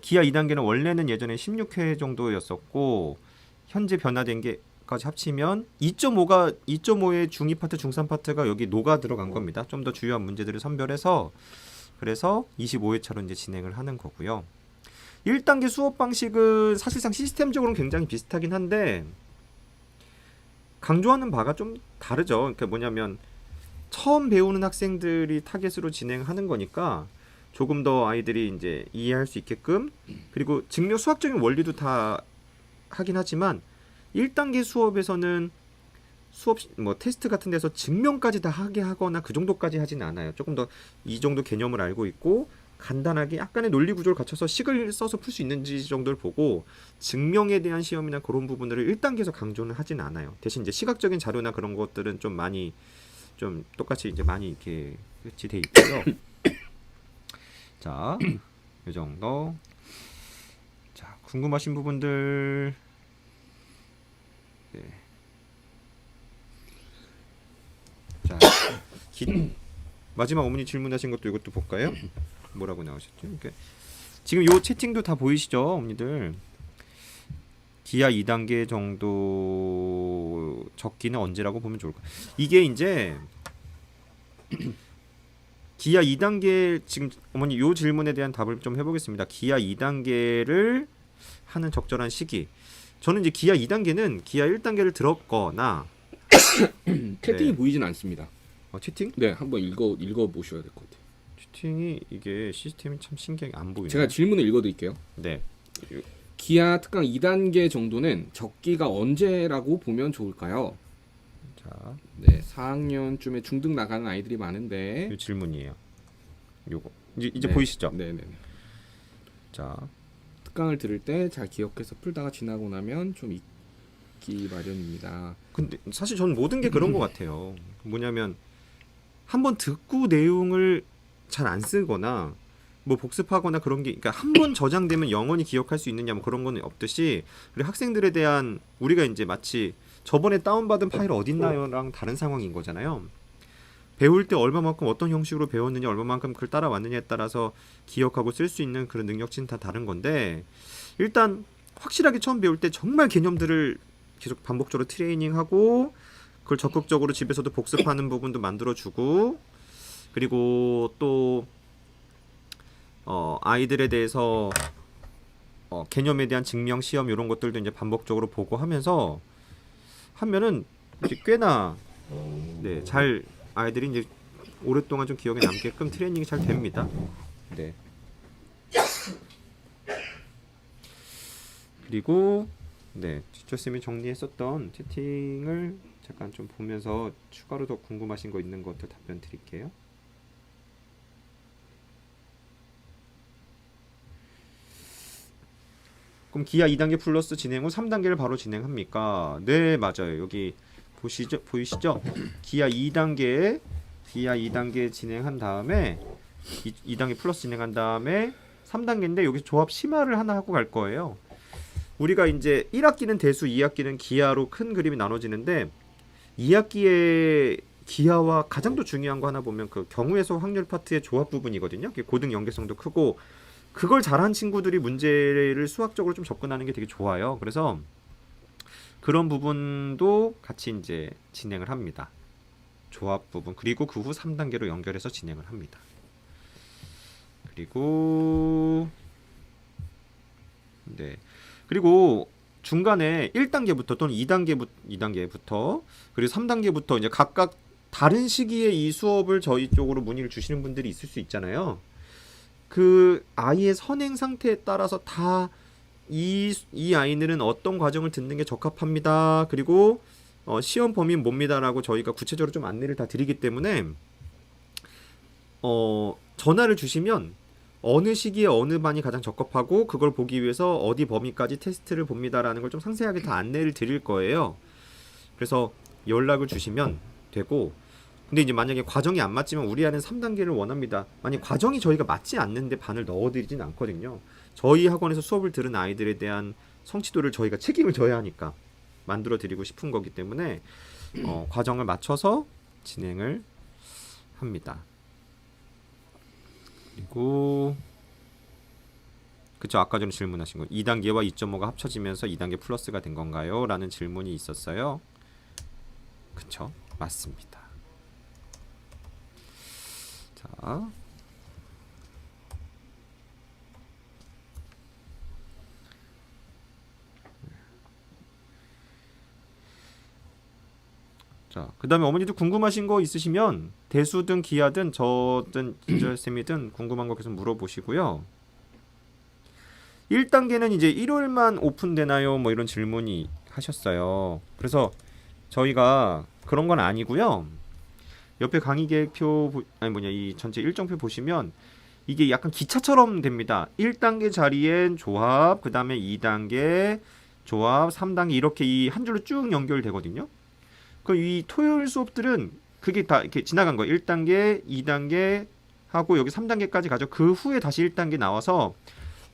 기아 2단계는 원래는 예전에 16회 정도였었고 현재 변화된 게까지 합치면 2.5의 중2 파트, 중3 파트가 여기 녹아 들어간 겁니다. 좀 더 주요한 문제들을 선별해서 그래서 25회차로 이제 진행을 하는 거고요. 1단계 수업 방식은 사실상 시스템적으로는 굉장히 비슷하긴 한데 강조하는 바가 좀 다르죠. 그러니까 뭐냐면 처음 배우는 학생들이 타겟으로 진행하는 거니까 조금 더 아이들이 이제 이해할 수 있게끔 그리고 증명 수학적인 원리도 다 하긴 하지만 1단계 수업에서는 수업 뭐 테스트 같은 데서 증명까지 다 하게 하거나 그 정도까지 하진 않아요. 조금 더 이 정도 개념을 알고 있고 간단하게 약간의 논리 구조를 갖춰서 식을 써서 풀 수 있는지 정도를 보고 증명에 대한 시험이나 그런 부분들을 1단계에서 강조는 하진 않아요. 대신 이제 시각적인 자료나 그런 것들은 좀 많이 좀 똑같이 이제 많이 이렇게 같이 돼 있고요. 자, 이 정도. 자, 궁금하신 부분들. 네. 자, 마지막 어머니 질문하신 것도 이것도 볼까요? 뭐라고 나오셨죠? 그러니까 지금 요 채팅도 다 보이시죠, 어머니들? 기아 2단계 정도 적기는 언제라고 보면 좋을까? 이게 이제 기아 2단계 지금 어머니 요 질문에 대한 답을 좀 해보겠습니다. 기아 2단계를 하는 적절한 시기. 저는 이제 기아 2단계는 기아 1단계를 들었거나 채팅이 네. 보이진 않습니다. 채팅? 네, 한번 읽어 보셔야 될 것 같아요. 채팅이 이게 시스템이 참 신기하게 안 보이네요. 제가 질문을 읽어드릴게요. 네. 기아 특강 2단계 정도는 적기가 언제라고 보면 좋을까요? 자, 네, 4학년쯤에 중등 나가는 아이들이 많은데 이 질문이에요. 요거 이제 네. 보이시죠? 네네. 자, 특강을 들을 때 잘 기억해서 풀다가 지나고 나면 좀 잊기 마련입니다. 근데 사실 저는 모든 게 그런 것 같아요. 뭐냐면 한번 듣고 내용을 잘 안 쓰거나 뭐 복습하거나 그런 게 그러니까 한 번 저장되면 영원히 기억할 수 있느냐 뭐 그런 건 없듯이 우리 학생들에 대한 우리가 이제 마치 저번에 다운받은 파일 어딨나요랑 다른 상황인 거잖아요. 배울 때 얼마만큼 어떤 형식으로 배웠느냐 얼마만큼 그걸 따라왔느냐에 따라서 기억하고 쓸 수 있는 그런 능력치는 다 다른 건데 일단 확실하게 처음 배울 때 정말 개념들을 계속 반복적으로 트레이닝하고 그걸 적극적으로 집에서도 복습하는 부분도 만들어주고 그리고 또 아이들에 대해서 개념에 대한 증명 시험 이런 것들도 이제 반복적으로 보고 하면서 하면은 이제 꽤나 네, 잘 아이들이 이제 오랫동안 좀 기억에 남게끔 트레이닝이 잘 됩니다. 네. 그리고 네, 지철쌤이 정리했었던 채팅을 잠깐 좀 보면서 추가로 더 궁금하신 거 있는 것들 답변 드릴게요. 그럼 기아 2단계 플러스 진행 후 3단계를 바로 진행합니까? 네, 맞아요. 여기 보이시죠? 기아 2단계 진행한 다음에 2단계 플러스 진행한 다음에 3단계인데 여기서 조합 심화를 하나 하고 갈 거예요. 우리가 이제 1학기는 대수, 2학기는 기하로 큰 그림이 나눠지는데 2학기의 기하와 가장 더 중요한 거 하나 보면 그 경우에서 확률 파트의 조합 부분이거든요. 고등 연계성도 크고 그걸 잘한 친구들이 문제를 수학적으로 좀 접근하는 게 되게 좋아요. 그래서 그런 부분도 같이 이제 진행을 합니다. 조합 부분 그리고 그 후 3단계로 연결해서 진행을 합니다. 그리고 네. 그리고 중간에 1단계부터 또는 2단계부터 그리고 3단계부터 이제 각각 다른 시기에 이 수업을 저희 쪽으로 문의를 주시는 분들이 있을 수 있잖아요. 그 아이의 선행 상태에 따라서 다 이 아이들은 어떤 과정을 듣는 게 적합합니다. 그리고 시험 범위는 뭡니다라고 저희가 구체적으로 좀 안내를 다 드리기 때문에 전화를 주시면 어느 시기에 어느 반이 가장 적합하고 그걸 보기 위해서 어디 범위까지 테스트를 봅니다라는 걸 좀 상세하게 다 안내를 드릴 거예요. 그래서 연락을 주시면 되고 근데 이제 만약에 과정이 안 맞지만 우리 아이는 3단계를 원합니다. 만약 과정이 저희가 맞지 않는데 반을 넣어드리진 않거든요. 저희 학원에서 수업을 들은 아이들에 대한 성취도를 저희가 책임을 져야 하니까 만들어 드리고 싶은 거기 때문에 과정을 맞춰서 진행을 합니다. 그리고 그쵸, 아까 전에 질문하신 거 2단계와 2.5가 합쳐지면서 2단계 플러스가 된 건가요? 라는 질문이 있었어요. 그쵸, 맞습니다. 자, 그 다음에 어머니도 궁금하신 거 있으시면 대수든 기아든 저든 진절쌤이든 궁금한 거 계속 물어보시고요. 1단계는 이제 1월만 오픈되나요? 뭐 이런 질문이 하셨어요. 그래서 저희가 그런 건 아니고요. 옆에 강의 계획표 아니 뭐냐 이 전체 일정표 보시면 이게 약간 기차처럼 됩니다. 1단계 자리엔 조합, 그 다음에 2단계 조합, 3단계 이렇게 이 한 줄로 쭉 연결되거든요. 그 이 토요일 수업들은 그게 다 이렇게 지나간 거예요. 1단계, 2단계 하고 여기 3단계까지 가죠. 그 후에 다시 1단계 나와서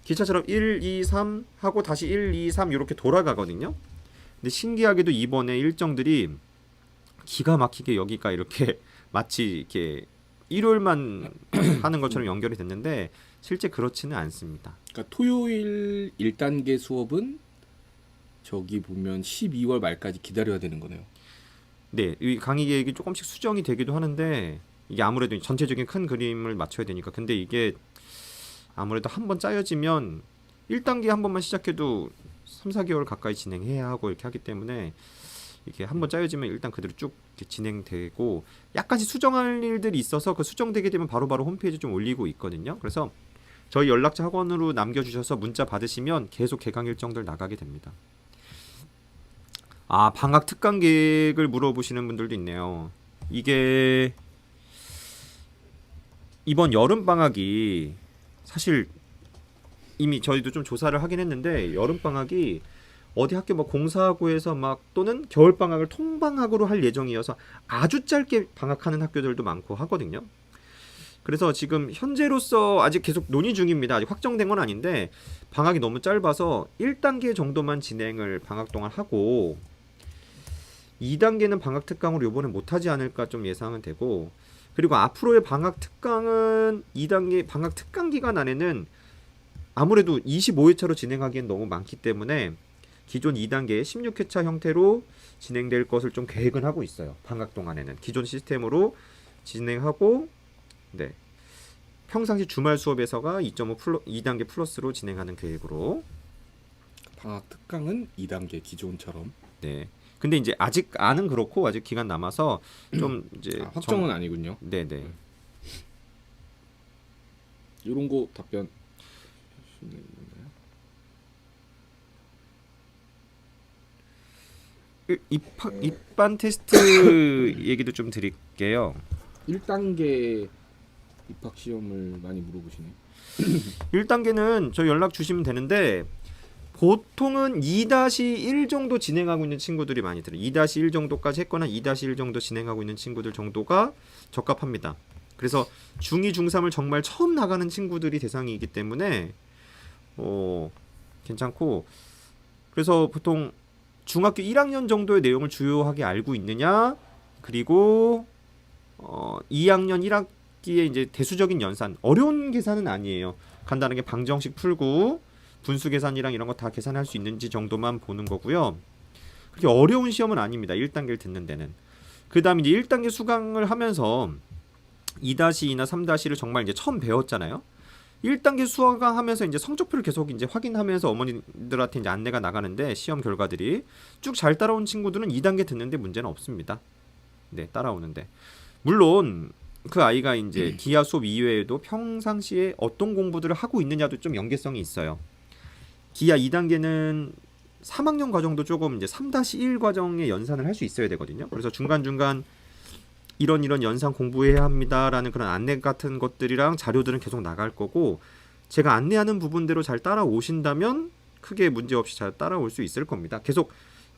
기차처럼 1, 2, 3 하고 다시 1, 2, 3 이렇게 돌아가거든요. 근데 신기하게도 이번에 일정들이 기가 막히게 여기가 이렇게 마치 이렇게 일요일만 하는 것처럼 연결이 됐는데 실제 그렇지는 않습니다. 그러니까 토요일 1단계 수업은 저기 보면 12월 말까지 기다려야 되는 거네요. 네, 이 강의 계획이 조금씩 수정이 되기도 하는데 이게 아무래도 전체적인 큰 그림을 맞춰야 되니까 근데 이게 아무래도 한번 짜여지면 1단계 한 번만 시작해도 3, 4개월 가까이 진행해야 하고 이렇게 하기 때문에 이게 한번 짜여지면 일단 그대로 쭉 이렇게 진행되고 약간씩 수정할 일들이 있어서 그 수정되게 되면 바로바로 홈페이지 좀 올리고 있거든요. 그래서 저희 연락처 학원으로 남겨주셔서 문자 받으시면 계속 개강 일정들 나가게 됩니다. 아, 방학 특강 계획을 물어보시는 분들도 있네요. 이게 이번 여름 방학이 사실 이미 저희도 좀 조사를 하긴 했는데 여름 방학이 어디 학교 뭐 공사하고 해서 막 또는 겨울 방학을 통방학으로 할 예정이어서 아주 짧게 방학하는 학교들도 많고 하거든요. 그래서 지금 현재로서 아직 계속 논의 중입니다. 아직 확정된 건 아닌데 방학이 너무 짧아서 1단계 정도만 진행을 방학 동안 하고 2단계는 방학 특강으로 이번에 못하지 않을까 좀 예상은 되고 그리고 앞으로의 방학 특강은 2단계 방학 특강 기간 안에는 아무래도 25회차로 진행하기엔 너무 많기 때문에 기존 2단계 16회차 형태로 진행될 것을 좀 계획은 하고 있어요. 방학 동안에는 기존 시스템으로 진행하고 네. 평상시 주말 수업에서가 2.5 2단계 플러스로 진행하는 계획으로 방학 특강은 2단계 기존처럼. 네. 근데 이제 아직 안은 그렇고 아직 기간 남아서 좀 이제 확정은 아니군요. 네네. 이런 거 답변. 입반 테스트 얘기도 좀 드릴게요. 1단계 입학 시험을 많이 물어보시네. 1단계는 저 연락 주시면 되는데 보통은 2-1 정도 진행하고 있는 친구들이 많이 들어요. 2-1 정도까지 했거나 2-1 정도 진행하고 있는 친구들 정도가 적합합니다. 그래서 중2, 중3을 정말 처음 나가는 친구들이 대상이기 때문에 괜찮고 그래서 보통 중학교 1학년 정도의 내용을 주요하게 알고 있느냐 그리고 2학년 1학기에 이제 대수적인 연산 어려운 계산은 아니에요. 간단하게 방정식 풀고 분수 계산이랑 이런 거 다 계산할 수 있는지 정도만 보는 거고요. 그렇게 어려운 시험은 아닙니다. 1단계를 듣는 데는. 그 다음에 이제 1단계 수강을 하면서 2-2나 3-1을 정말 이제 처음 배웠잖아요. 1단계 수강하면서 이제 성적표를 계속 이제 확인하면서 어머니들한테 이제 안내가 나가는데 시험 결과들이 쭉 잘 따라온 친구들은 2단계 듣는데 문제는 없습니다. 네, 따라오는데. 물론 그 아이가 이제 기하 수업 이외에도 평상시에 어떤 공부들을 하고 있느냐도 좀 연계성이 있어요. 기하 2단계는 3학년 과정도 조금 이제 3-1 과정의 연산을 할 수 있어야 되거든요. 그래서 중간중간 이런 연산 공부해야 합니다라는 그런 안내 같은 것들이랑 자료들은 계속 나갈 거고 제가 안내하는 부분대로 잘 따라오신다면 크게 문제없이 잘 따라올 수 있을 겁니다. 계속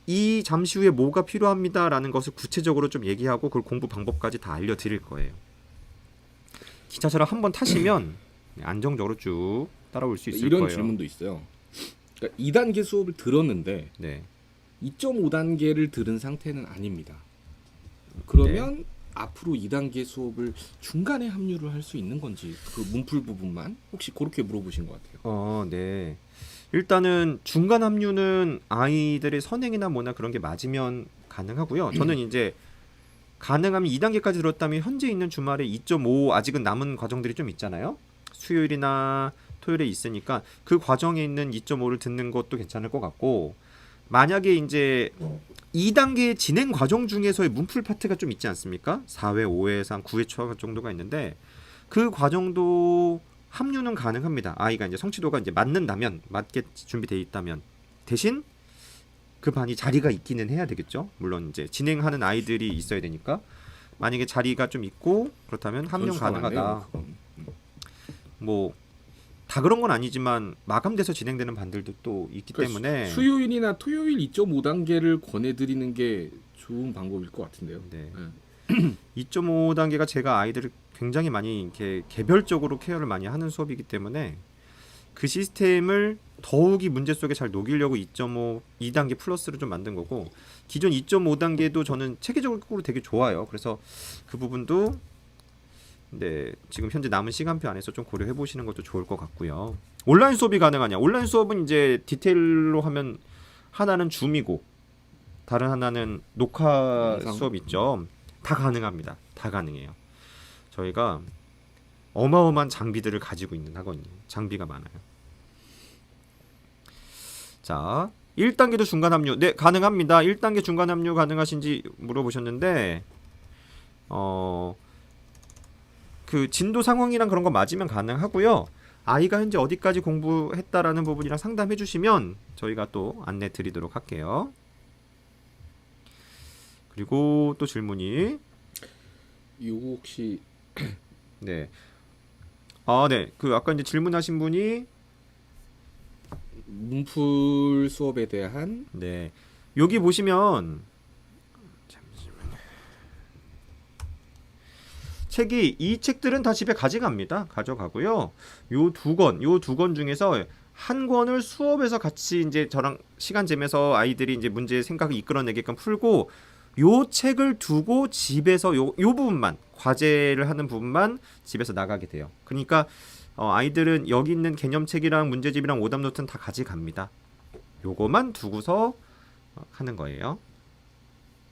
이 잠시 후에 뭐가 필요합니다라는 것을 구체적으로 좀 얘기하고 그 공부 방법까지 다 알려드릴 거예요. 기차처럼 한번 타시면 안정적으로 쭉 따라올 수 있을 이런 거예요. 질문도 있어요. 그러니까 2단계 수업을 들었는데 네. 2.5단계를 들은 상태는 아닙니다. 그러면 앞으로 2단계 수업을 중간에 합류를 할 수 있는 건지 그 문풀 부분만 혹시 그렇게 물어보신 것 같아요. 네. 일단은 중간 합류는 아이들의 선행이나 뭐나 그런 게 맞으면 가능하고요. 저는 이제 가능하면 2단계까지 들었다면 현재 있는 주말에 2.5 아직은 남은 과정들이 좀 있잖아요. 수요일이나 토요일에 있으니까 그 과정에 있는 2.5를 듣는 것도 괜찮을 것 같고, 만약에 이제 2단계 진행 과정 중에서의 문풀 파트가 좀 있지 않습니까? 4회, 5회에서 한 9회 초 정도가 있는데 그 과정도 합류는 가능합니다. 아이가 이제 성취도가 이제 맞게 준비되어 있다면. 대신 그 반이 자리가 있기는 해야 되겠죠. 물론 이제 진행하는 아이들이 있어야 되니까. 만약에 자리가 좀 있고 그렇다면 합류 가능하다. 뭐 다 그런 건 아니지만 마감돼서 진행되는 반들도 또 있기 그러니까 때문에 수요일이나 토요일 2.5단계를 권해드리는 게 좋은 방법일 것 같은데요. 네. 네. 2.5단계가 제가 아이들을 굉장히 많이 이렇게 개별적으로 케어를 많이 하는 수업이기 때문에 그 시스템을 더욱이 문제 속에 잘 녹이려고 2.5, 2단계 플러스를 좀 만든 거고, 기존 2.5단계도 저는 체계적으로 되게 좋아요. 그래서 그 부분도 네, 지금 현재 남은 시간표 안에서 좀 고려해 보시는 것도 좋을 것 같고요. 온라인 수업이 가능하냐? 온라인 수업은 이제 디테일로 하면 하나는 줌이고 다른 하나는 녹화 영상? 수업 있죠. 다 가능합니다. 다 가능해요. 저희가 어마어마한 장비들을 가지고 있는 학원이에요. 장비가 많아요. 자, 1단계도 중간 합류. 네, 가능합니다. 1단계 중간 합류 가능하신지 물어보셨는데 그 진도 상황이랑 그런 거 맞으면 가능하고요. 아이가 현재 어디까지 공부했다라는 부분이랑 상담해 주시면 저희가 또 안내 드리도록 할게요. 그리고 또 질문이 요거 혹시 네. 네. 그 아까 이제 질문하신 분이 문풀 수업에 대한 네. 여기 보시면 책이 이 책들은 다 집에 가져가고요. 요 두 권 중에서 한 권을 수업에서 같이 이제 저랑 시간 재면서 아이들이 이제 문제 생각을 이끌어내게끔 풀고, 요 책을 두고 집에서 요 부분만 과제를 하는 부분만 집에서 나가게 돼요. 그러니까 아이들은 여기 있는 개념책이랑 문제집이랑 오답 노트는 다 가져갑니다. 요거만 두고서 하는 거예요.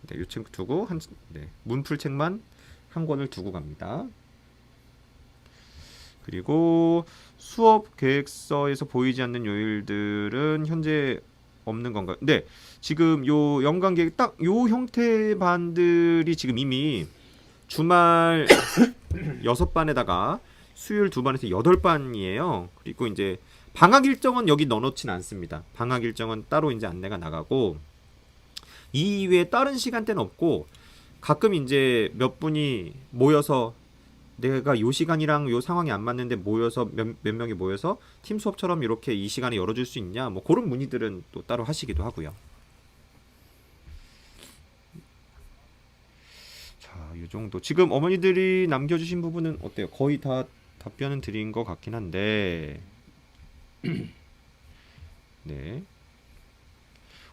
네, 요 책 두고 문풀 책만 한 권을 두고 갑니다. 그리고 수업 계획서에서 보이지 않는 요일들은 현재 없는 건가요? 네, 지금 요 연간 계획 딱 요 형태의 반들이 지금 이미 주말 6반에다가 수요일 2반에서 8반이에요. 그리고 이제 방학 일정은 여기 넣어놓진 않습니다. 방학 일정은 따로 이제 안내가 나가고, 이 이외에 다른 시간대는 없고, 가끔 이제 몇 분이 모여서 내가 요 시간이랑 요 상황이 안 맞는데 모여서 몇 명이 모여서 팀 수업처럼 이렇게 이 시간에 열어줄 수 있냐, 뭐 그런 문의들은 또 따로 하시기도 하고요. 자, 요 정도. 지금 어머니들이 남겨주신 부분은 어때요? 거의 다 답변은 드린 것 같긴 한데 네.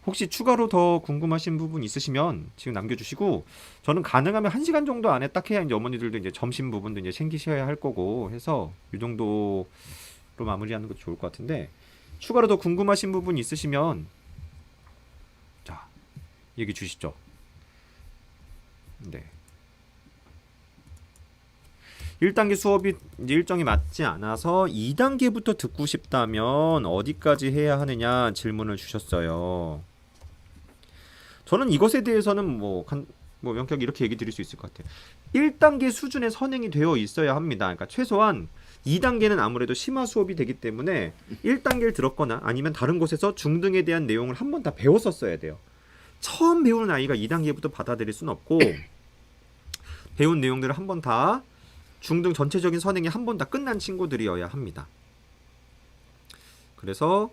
혹시 추가로 더 궁금하신 부분 있으시면 지금 남겨주시고, 저는 가능하면 1시간 정도 안에 딱 해야 이제 어머니들도 이제 점심 부분도 이제 챙기셔야 할 거고 해서 이 정도로 마무리하는 것도 좋을 것 같은데, 추가로 더 궁금하신 부분 있으시면 자, 얘기 주시죠. 네. 1단계 수업이 이제 일정이 맞지 않아서 2단계부터 듣고 싶다면 어디까지 해야 하느냐 질문을 주셨어요. 저는 이것에 대해서는 뭐 명쾌하게 이렇게 얘기 드릴 수 있을 것 같아요. 1단계 수준의 선행이 되어 있어야 합니다. 그러니까 최소한 2단계는 아무래도 심화 수업이 되기 때문에 1단계를 들었거나 아니면 다른 곳에서 중등에 대한 내용을 한 번 다 배웠었어야 돼요. 처음 배우는 아이가 2단계부터 받아들일 수는 없고, 배운 내용들을 한 번 다 중등 전체적인 선행이 한 번 다 끝난 친구들이어야 합니다. 그래서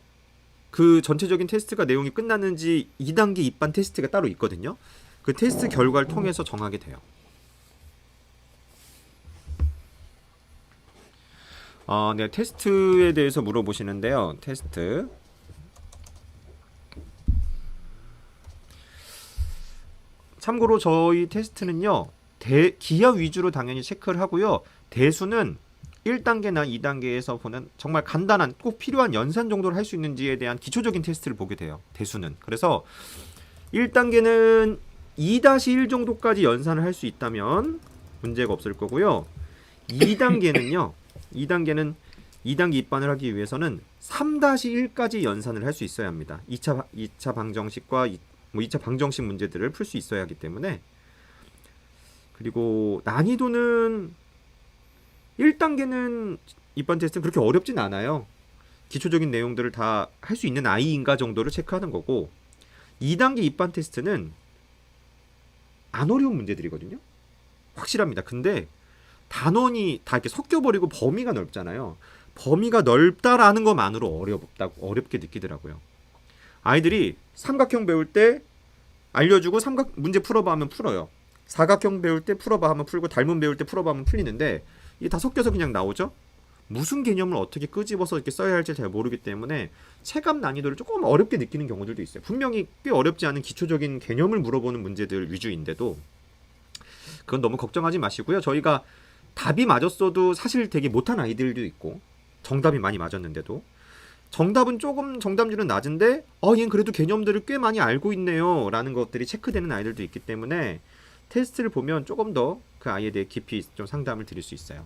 그 전체적인 테스트가 내용이 끝났는지 2단계 입반 테스트가 따로 있거든요. 그 테스트 결과를 통해서 정하게 돼요. 네, 테스트에 대해서 물어보시는데요. 테스트. 참고로 저희 테스트는요, 기하 위주로 당연히 체크를 하고요. 대수는 1단계나 2단계에서 보는 정말 간단한 꼭 필요한 연산 정도를 할 수 있는지에 대한 기초적인 테스트를 보게 돼요. 대수는. 그래서 1단계는 2-1 정도까지 연산을 할 수 있다면 문제가 없을 거고요. 2단계는요. 2단계 입반을 하기 위해서는 3-1까지 연산을 할 수 있어야 합니다. 2차 방정식과 2차 방정식 문제들을 풀 수 있어야 하기 때문에. 그리고 난이도는 1단계는 입반 테스트는 그렇게 어렵진 않아요. 기초적인 내용들을 다 할 수 있는 아이인가 정도를 체크하는 거고 2단계 입반 테스트는 안 어려운 문제들이거든요. 확실합니다. 근데 단원이 다 이렇게 섞여버리고 범위가 넓잖아요. 범위가 넓다라는 것만으로 어렵게 느끼더라고요. 아이들이 삼각형 배울 때 알려주고 문제 풀어봐 하면 풀어요. 사각형 배울 때 풀어봐 하면 풀고 닮은 배울 때 풀어봐 하면 풀리는데 이게 다 섞여서 그냥 나오죠? 무슨 개념을 어떻게 끄집어서 이렇게 써야 할지 잘 모르기 때문에 체감 난이도를 조금 어렵게 느끼는 경우들도 있어요. 분명히 꽤 어렵지 않은 기초적인 개념을 물어보는 문제들 위주인데도 그건 너무 걱정하지 마시고요. 저희가 답이 맞았어도 사실 되게 못한 아이들도 있고 정답이 많이 맞았는데도 정답은 조금 정답률은 낮은데 얘는 그래도 개념들을 꽤 많이 알고 있네요 라는 것들이 체크되는 아이들도 있기 때문에 테스트를 보면 조금 더 그 아이에 대해 깊이 좀 상담을 드릴 수 있어요.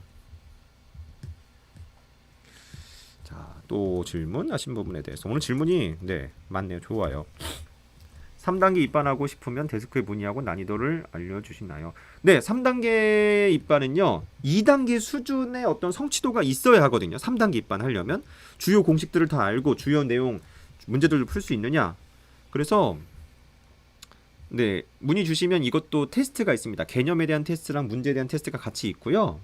자, 또 질문하신 부분에 대해서 오늘 질문이 많네요. 좋아요. 3단계 입반하고 싶으면 데스크에 문의하고 난이도를 알려주시나요? 네, 3단계 입반은요 2단계 수준의 어떤 성취도가 있어야 하거든요. 3단계 입반하려면 주요 공식들을 다 알고 주요 내용 문제들을 풀 수 있느냐. 그래서 문의 주시면 이것도 테스트가 있습니다. 개념에 대한 테스트랑 문제에 대한 테스트가 같이 있고요.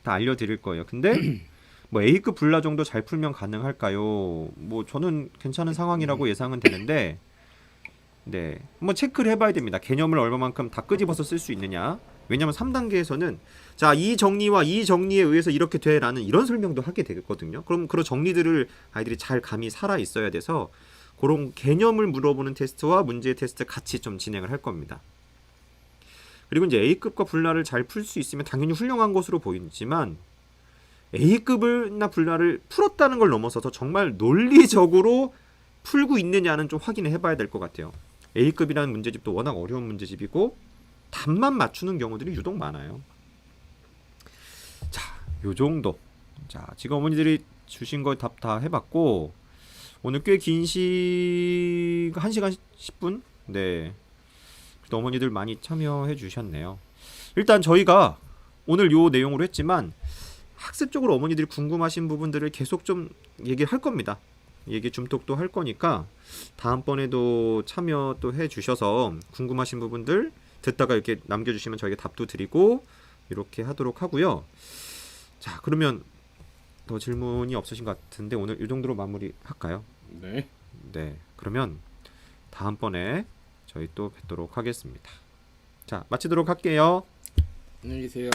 다 알려드릴 거예요. 근데 뭐 A급 불라 정도 잘 풀면 가능할까요? 뭐 저는 괜찮은 상황이라고 예상은 되는데 한번 체크를 해봐야 됩니다. 개념을 얼마만큼 다 끄집어서 쓸 수 있느냐. 왜냐면 3단계에서는 자, 이 정리와 이 정리에 의해서 이렇게 돼 라는 이런 설명도 하게 되거든요. 그럼 그런 정리들을 아이들이 잘 감이 살아 있어야 돼서 그런 개념을 물어보는 테스트와 문제 테스트 같이 좀 진행을 할 겁니다. 그리고 이제 A급과 불라를 잘 풀 수 있으면 당연히 훌륭한 것으로 보이지만 A급을나 불라를 풀었다는 걸 넘어서서 정말 논리적으로 풀고 있느냐는 좀 확인을 해봐야 될 것 같아요. A급이라는 문제집도 워낙 어려운 문제집이고 답만 맞추는 경우들이 유독 많아요. 자, 요 정도. 자, 지금 어머니들이 주신 거 답 다 해봤고 오늘 꽤 긴 1시간 10분? 그래도 어머니들 많이 참여해 주셨네요. 일단 저희가 오늘 요 내용으로 했지만 학습적으로 어머니들이 궁금하신 부분들을 계속 좀 얘기할 겁니다. 얘기 줌톡도 할 거니까 다음번에도 참여 또 해 주셔서 궁금하신 부분들 듣다가 이렇게 남겨주시면 저희가 답도 드리고 이렇게 하도록 하고요. 자, 그러면 더 질문이 없으신 것 같은데 오늘 이 정도로 마무리 할까요? 네. 그러면 다음번에 저희 또 뵙도록 하겠습니다. 자, 마치도록 할게요. 안녕히 계세요.